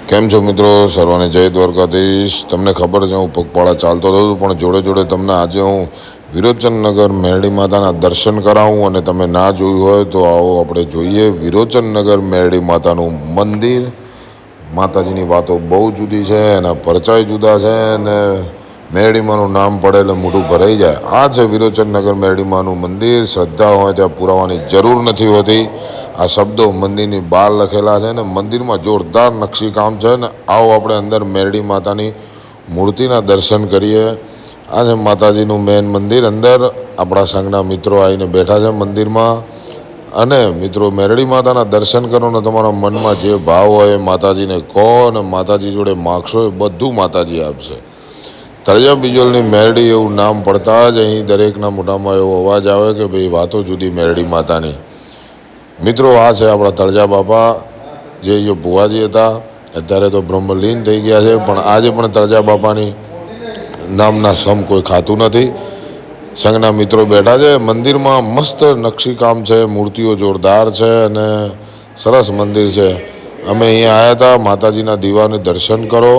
કેમ છો મિત્રો? સર્વને જય દ્વારકાધીશ। તમને ખબર છે હું પગપાળા ચાલતો હતો પણ જોડે જોડે તમને આજે હું વિરોચનનગર મેરડી માતાના દર્શન કરાવું અને તમે ના જોયું હોય તો આવો આપણે જોઈએ વિરોચનનગર મેરડી માતાનું મંદિર। માતાજીની વાતો બહુ જુદી છે, એના પરચાય જુદા છે અને મેરડીમાનું નામ પડે એટલે મોઢું ભરાઈ જાય। આ છે વિરોચનનગર મેરડીમાનું મંદિર। શ્રદ્ધા હોય ત્યાં પુરાવાની જરૂર નથી હોતી। આ શબ્દો મંદિરની બહાર લખેલા છે ને મંદિરમાં જોરદાર નકશીકામ છે ને આવો આપણે અંદર મેરડી માતાની મૂર્તિના દર્શન કરીએ। આ છે માતાજીનું મેન મંદિર। અંદર આપણા સંઘના મિત્રો આવીને બેઠા છે મંદિરમાં। અને મિત્રો મેરડી માતાના દર્શન કરો ને તમારા મનમાં જે ભાવ હોય એ માતાજીને કહો અને માતાજી જોડે માગશો એ બધું માતાજી આપશે। તળિયા બિજોલની મેરડી એવું નામ પડતા જ અહીં દરેકના મોઢામાં એવો અવાજ આવે કે ભાઈ વાતો જુદી મેરડી માતાની। મિત્રો આ છે આપણા તળજા બાપા જે અહીંયા ભુવાજી હતા, અત્યારે તો બ્રહ્મલીન થઈ ગયા છે, પણ આજે પણ તળજા બાપાની નામના સમ કોઈ ખાતું નથી। સંઘના મિત્રો બેઠા છે। મંદિરમાં મસ્ત નકશીકામ છે, મૂર્તિઓ જોરદાર છે અને સરસ મંદિર છે। અમે અહીંયા આવ્યા હતા માતાજીના દીવાને દર્શન કરો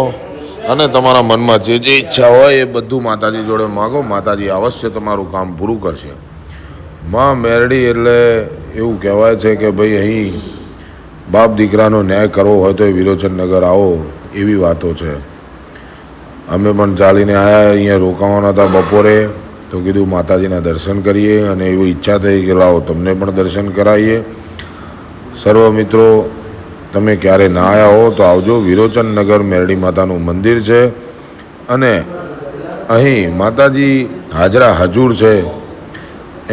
અને તમારા મનમાં જે જે ઈચ્છા હોય એ બધું માતાજી જોડે માગો, માતાજી અવશ્ય તમારું કામ પૂરું કરશે। માં મેરડી એટલે એવું કહેવાય છે કે ભાઈ અહીં બાપ દીકરાનો ન્યાય કરવો હોય તો એ વિરોચનનગર આવો એવી વાતો છે। અમે પણ ચાલીને આવ્યા, અહીંયા રોકાવાના હતા બપોરે તો કીધું માતાજીના દર્શન કરીએ અને એવી ઈચ્છા થઈ કે લાવો તમને પણ દર્શન કરાવીએ। સર્વ મિત્રો તમે ક્યારે ના આવ્યા હો તો આવજો। વિરોચનનગર મેરડી માતાનું મંદિર છે અને અહીં માતાજી હાજરા હજુર છે।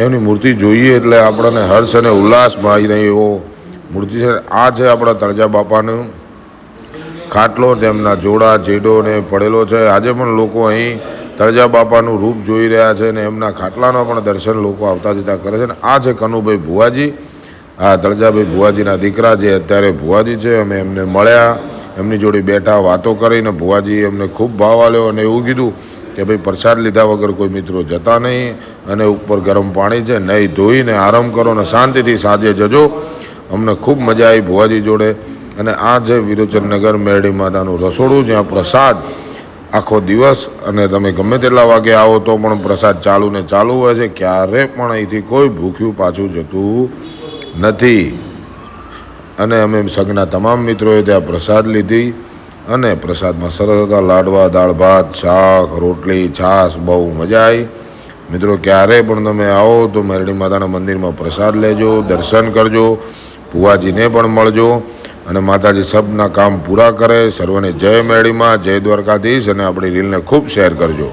એમની મૂર્તિ જોઈએ એટલે આપણને હર્ષ અને ઉલ્લાસ મળી રહે એવો મૂર્તિ છે। આ છે આપણા તળજા બાપાનું ખાટલો, તેમના જોડા જેડો ને પડેલો છે। આજે પણ લોકો અહીં તળજા બાપાનું રૂપ જોઈ રહ્યા છે અને એમના ખાટલાના પણ દર્શન લોકો આવતા જતા કરે છે। આ છે કનુભાઈ ભુવાજી, આ તળજાભાઈ ભુવાજીના દીકરા જે અત્યારે ભુવાજી છે। અમે એમને મળ્યા, એમની જોડે બેઠા, વાતો કરીને ભુવાજી એમને ખૂબ ભાવ આલ્યો અને એવું કીધું કે ભાઈ પ્રસાદ લીધા વગર કોઈ મિત્રો જતા નહીં અને ઉપર ગરમ પાણી છે, નહીં ધોઈને આરામ કરો અને શાંતિથી સાંજે જજો। અમને ખૂબ મજા આવી ભુવાજી જોડે। અને આ છે વિરોચનનગર મેરડી માતાનું રસોડું, જ્યાં પ્રસાદ આખો દિવસ અને તમે ગમે તેટલા વાગે આવો તો પણ પ્રસાદ ચાલુ ને ચાલુ હોય છે। ક્યારે પણ અહીંથી કોઈ ભૂખ્યું પાછું જતું નથી। અને અમે સંઘના તમામ મિત્રોએ ત્યાં પ્રસાદ લીધી અને પ્રસાદમાં સરસ હતા લાડવા, દાળ ભાત, શાક, રોટલી, છાશ, બહુ મજા આવી। મિત્રો ક્યારે પણ તમે આવો તો મેરડી માતાના મંદિરમાં પ્રસાદ લેજો, દર્શન કરજો, ભુવાજીને પણ મળજો અને માતાજી સબના કામ પૂરા કરે। સર્વને જય મેરડીમાં, જય દ્વારકાધીશ અને આપણી રીલને ખૂબ શેર કરજો।